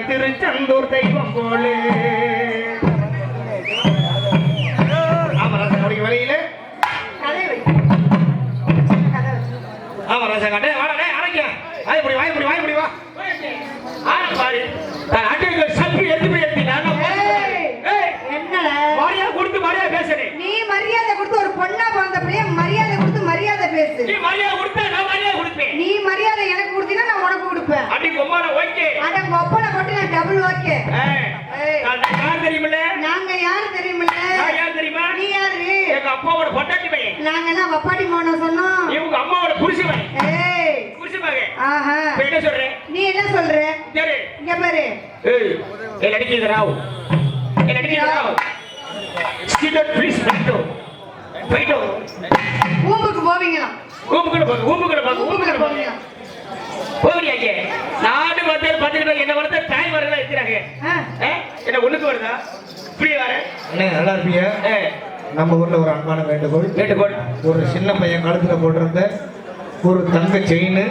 திருச்செந்தூர் தெய்வம் போலே ஆமராசனுடைய வழியில ஆமராசன் கட்டே வாடா அரைக்க வாய்ப்படி வாய்ப்படி வாய்ப்படி வா ஆடு பாரு அட்டைக்கு சப்பி எடுத்து போய் எடுத்தீங்க என்னடா மரியாதை கொடுத்து மரியாதை பேசுறே நீ மரியாதை கொடுத்து ஒரு பொண்ணா பிறந்த பிள்ளைய மரியாதை கொடுத்து மரியாதை பேசு நீ மரியாதை கொடுத்தா நான் மரியாதை கொடுப்பேன் நீ மரியாதை எனக்கு கொடுத்தீனா நான் உனக்கு கொடுப்பேன் அடி கொம்மால ஓகே அட கொப்பன போட்டு நான் டபுள் ஓகே யார் தெரியுமில்ல நாங்க யார் தெரியுமில்ல நான் யார் தெரியுமா நீ யாரு எங்க அப்பாவோட பொட்டாட்டி பையன் நாங்க என்ன வப்பாட்டி மோன சொன்னோம் இவங்க அம்மாவோட புருஷன் பையன் ஏய் புருஷன் மகன் ஆஹா என்ன சொல்றே நீ என்ன சொல்ற சரி இங்க பாரு ஏய் ஏ லड़की इधर आओ ए लड़की इधर आओ स्टूडेंट प्लीज बैठो ஊம்புக்கு போவீங்களா ஊம்புக்கு போவீங்களா போறியாங்க நாடு வந்து பாத்துக்கிட்டு என்ன வரத டைம் வரல இருக்கிறாங்க என்ன ஒண்ணுக்கு வருதா இப்படி வர அண்ணே நல்லா இருப்பீங்க நம்ம ஊர்ல ஒரு அன்பான வேண்டுகோள் வேண்டுகோள் ஒரு சின்ன பையன் கழுத்துல போட்டிருந்த ஒரு தங்க செயின்